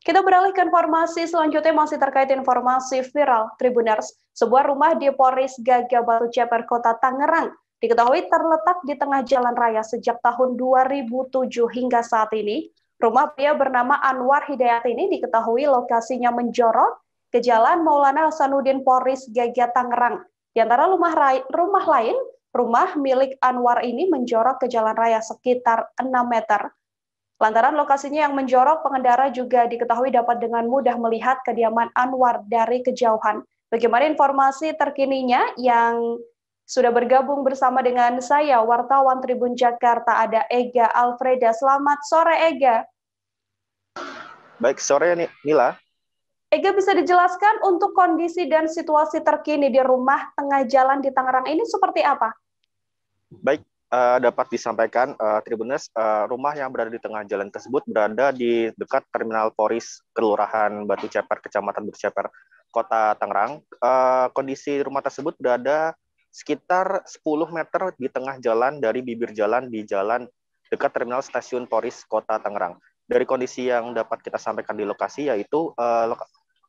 Kita beralih ke informasi selanjutnya masih terkait informasi viral Tribuners. Sebuah rumah di Polres Gaga Batu Ceper, Kota Tangerang, diketahui terletak di tengah jalan raya sejak tahun 2007 hingga saat ini. Rumah pria bernama Anwar Hidayat ini diketahui lokasinya menjorok ke Jalan Maulana Hasanuddin Polres Gaga Tangerang. Di antara rumah lain, rumah milik Anwar ini menjorok ke jalan raya sekitar 6 meter. Lantaran lokasinya yang menjorok, pengendara juga diketahui dapat dengan mudah melihat kediaman Anwar dari kejauhan. Bagaimana informasi terkininya yang sudah bergabung bersama dengan saya, wartawan Tribun Jakarta, ada Ega Alfreda. Selamat sore, Ega. Baik, sore Nila. Ega, bisa dijelaskan untuk kondisi dan situasi terkini di rumah tengah jalan di Tangerang ini seperti apa? Baik, dapat disampaikan Tribuners, rumah yang berada di tengah jalan tersebut berada di dekat Terminal Polres Kelurahan Batu Ceper, Kecamatan Batu Ceper, Kota Tangerang. Kondisi rumah tersebut berada sekitar 10 meter di tengah jalan dari bibir jalan di jalan dekat Terminal Stasiun Polres Kota Tangerang. Dari kondisi yang dapat kita sampaikan di lokasi, yaitu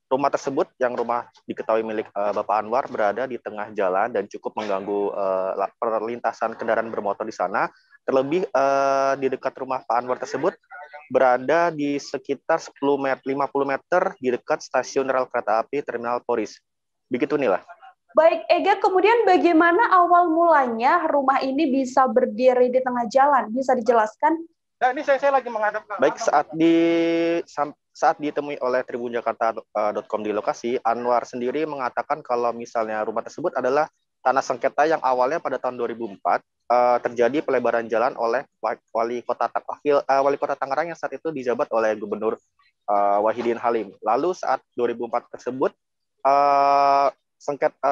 rumah tersebut yang rumah diketahui milik Bapak Anwar berada di tengah jalan dan cukup mengganggu perlintasan kendaraan bermotor di sana. Terlebih di dekat rumah Pak Anwar tersebut berada di sekitar 50 meter di dekat stasiun rel kereta api Terminal Polres. Begitu Nila. Baik, Ega, kemudian bagaimana awal mulanya rumah ini bisa berdiri di tengah jalan? Bisa dijelaskan? Nah, ini saya lagi menghadap. Baik, saat ditemui oleh tribunjakarta.com di lokasi, Anwar sendiri mengatakan kalau misalnya rumah tersebut adalah tanah sengketa yang awalnya pada tahun 2004 terjadi pelebaran jalan oleh Wali Kota Tangerang yang saat itu dijabat oleh Gubernur Wahidin Halim. Lalu saat 2004 tersebut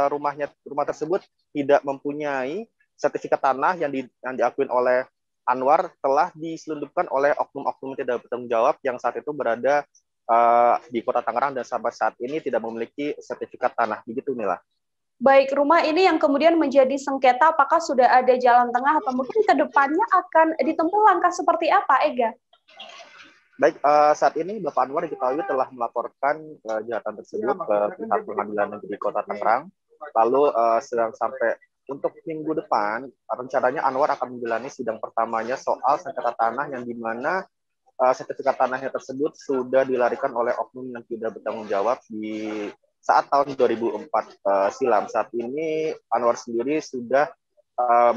rumah tersebut tidak mempunyai sertifikat tanah yang diakui oleh Anwar, telah diselundupkan oleh oknum-oknum tidak bertanggung jawab yang saat itu berada di Kota Tangerang dan sampai saat ini tidak memiliki sertifikat tanah. Begitu Nila. Baik, rumah ini yang kemudian menjadi sengketa, apakah sudah ada jalan tengah atau mungkin ke depannya akan ditempuh langkah seperti apa, Ega? Baik, saat ini Bapak Anwar diketahui telah melaporkan kejahatan tersebut ke pihak Pengadilan Negeri Kota Tangerang. Lalu sedang sampai untuk minggu depan, rencananya Anwar akan menjalani sidang pertamanya soal sengketa tanah yang dimana sertifikat tanahnya tersebut sudah dilarikan oleh oknum yang tidak bertanggung jawab di saat tahun 2004 silam. Saat ini Anwar sendiri sudah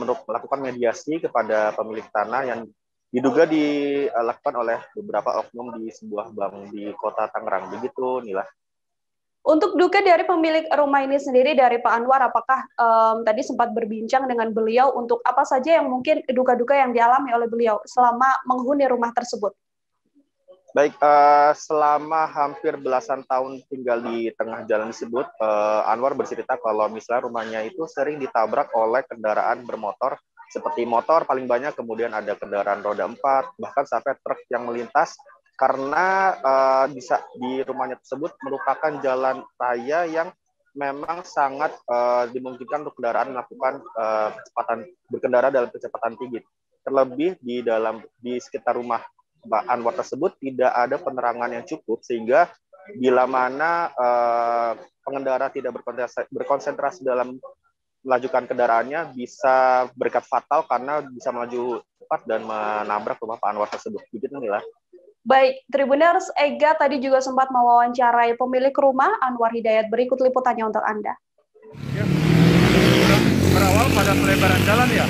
melakukan mediasi kepada pemilik tanah yang diduga dilakukan oleh beberapa oknum di sebuah bank di Kota Tangerang. Begitu Nila. Untuk duka dari pemilik rumah ini sendiri, dari Pak Anwar, apakah tadi sempat berbincang dengan beliau untuk apa saja yang mungkin duka-duka yang dialami oleh beliau selama menghuni rumah tersebut? Baik, selama hampir belasan tahun tinggal di tengah jalan tersebut, Anwar bercerita kalau misalnya rumahnya itu sering ditabrak oleh kendaraan bermotor, seperti motor paling banyak, kemudian ada kendaraan roda 4, bahkan sampai truk yang melintas, karena di rumahnya tersebut merupakan jalan raya yang memang sangat dimungkinkan untuk kendaraan melakukan berkendara dalam kecepatan tinggi. Terlebih di sekitar rumah Pak Anwar tersebut tidak ada penerangan yang cukup, sehingga bila mana pengendara tidak berkonsentrasi dalam melajukan kendaraannya bisa berikat fatal karena bisa melaju cepat dan menabrak rumah Pak Anwar tersebut. Begitu Nila. Baik, Tribuners, Ega tadi juga sempat mewawancarai pemilik rumah Anwar Hidayat. Berikut liputannya untuk Anda. Ya, berawal pada pelebaran jalan ya.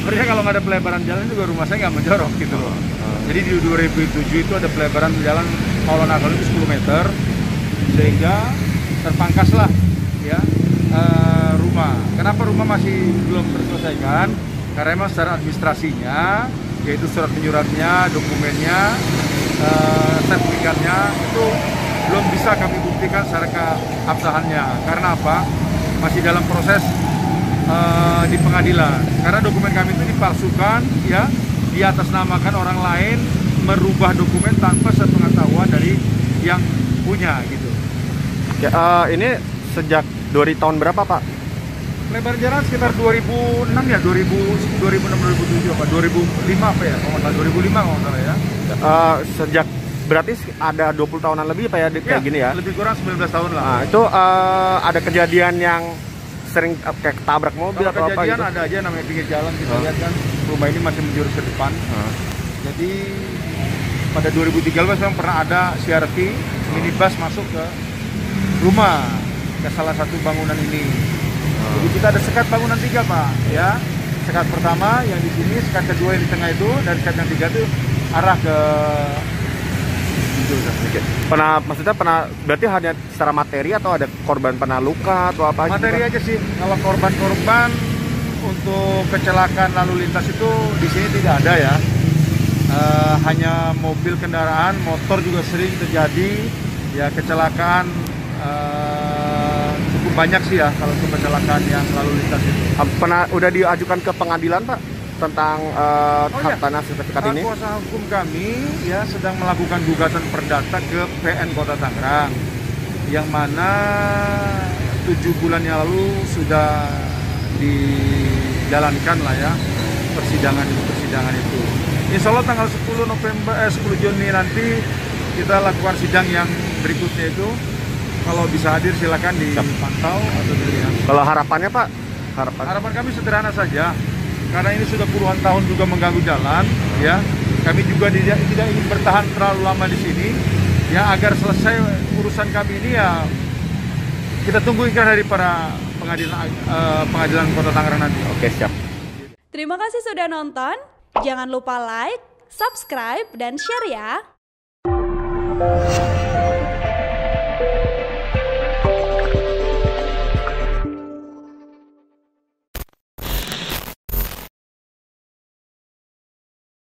Sebenarnya kalau nggak ada pelebaran jalan juga rumah saya nggak menjorok gitu loh. Jadi di 2007 itu ada pelebaran jalan Maulana Hasanuddin 10 meter, sehingga terpangkaslah ya rumah. Kenapa rumah masih belum terselesaikan? Karena memang secara administrasinya, yaitu surat menyuratnya, dokumennya, sertifikatnya itu belum bisa kami buktikan secara keabsahannya. Karena apa? Masih dalam proses di pengadilan. Karena dokumen kami itu dipalsukan, ya, diatasnamakan orang lain, merubah dokumen tanpa sepengetahuan dari yang punya gitu. Ya, ini sejak dari tahun berapa Pak? Lebar jalan sekitar 2006 ya, 2006 2007 apa 2005 apa ya? Kalau nggak salah 2005 kalau nggak salah ya. Sejak berarti ada 20 tahunan lebih Pak ya kayak gini ya? Lebih kurang 19 tahun lah. Nah, itu ada kejadian yang sering kayak ketabrak mobil atau apa gitu? Kejadian ada aja namanya pinggir jalan, kita lihat kan rumah ini masih menjurus ke depan. Jadi pada 2013 memang pernah ada CRV minibus masuk ke rumah, ke salah satu bangunan ini. Jadi kita ada sekat bangunan 3 Pak, ya. Sekat pertama yang di sini, sekat kedua yang di tengah itu, dan sekat yang 3 itu arah ke Maksudnya berarti hanya secara materi atau ada korban pernah luka atau apa? Materi aja sih. Kalau korban untuk kecelakaan lalu lintas itu di sini tidak ada ya. Hanya mobil, kendaraan, motor juga sering terjadi. Ya kecelakaan cukup banyak sih ya kalau untuk kecelakaan yang lalu lintas itu. Udah diajukan ke pengadilan Pak tentang hak tanah sertifikat ini? Kuasa hukum kami ya sedang melakukan gugatan perdata ke PN Kota Tangerang, yang mana 7 bulan yang lalu sudah dijalankan lah ya persidangan itu. Insya Allah tanggal 10 Juni nanti kita lakukan sidang yang berikutnya itu. Kalau bisa hadir silakan dipantau atau dilihat. Kalau harapannya Pak? Harapan kami sederhana saja. Karena ini sudah puluhan tahun juga mengganggu jalan, ya. Kami juga tidak ingin bertahan terlalu lama di sini, ya, agar selesai urusan kami ini ya. Kita tunggu ikrar dari para pengadilan Kota Tangerang nanti. Oke, siap. Terima kasih sudah nonton. Jangan lupa like, subscribe, dan share ya.